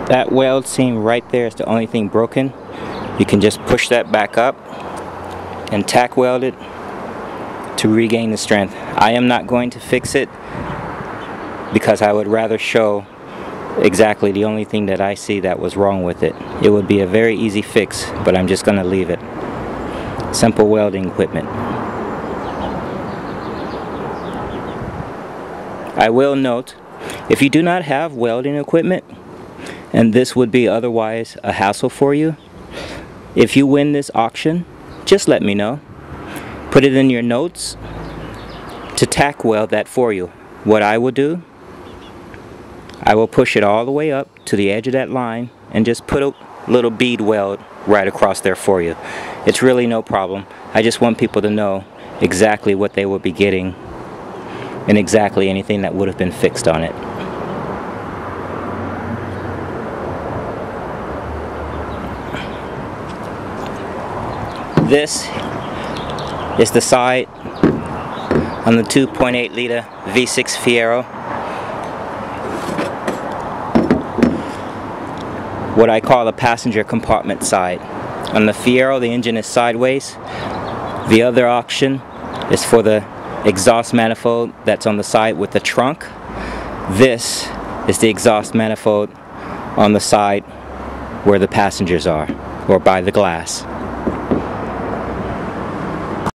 That weld seam right there is the only thing broken. You can just push that back up and tack weld it to regain the strength. I am not going to fix it because I would rather show exactly the only thing that I see that was wrong with it. It would be a very easy fix, but I'm just going to leave it. Simple welding equipment. I will note, if you do not have welding equipment, and this would be otherwise a hassle for you, if you win this auction, just let me know. Put it in your notes to tack weld that for you. What I will do, I will push it all the way up to the edge of that line and just put a little bead weld right across there for you. It's really no problem. I just want people to know exactly what they will be getting and exactly anything that would have been fixed on it. This is the side on the 2.8 liter V6 Fiero. What I call a passenger compartment side. On the Fiero, the engine is sideways. The other option is for the exhaust manifold that's on the side with the trunk. This is the exhaust manifold on the side where the passengers are, or by the glass.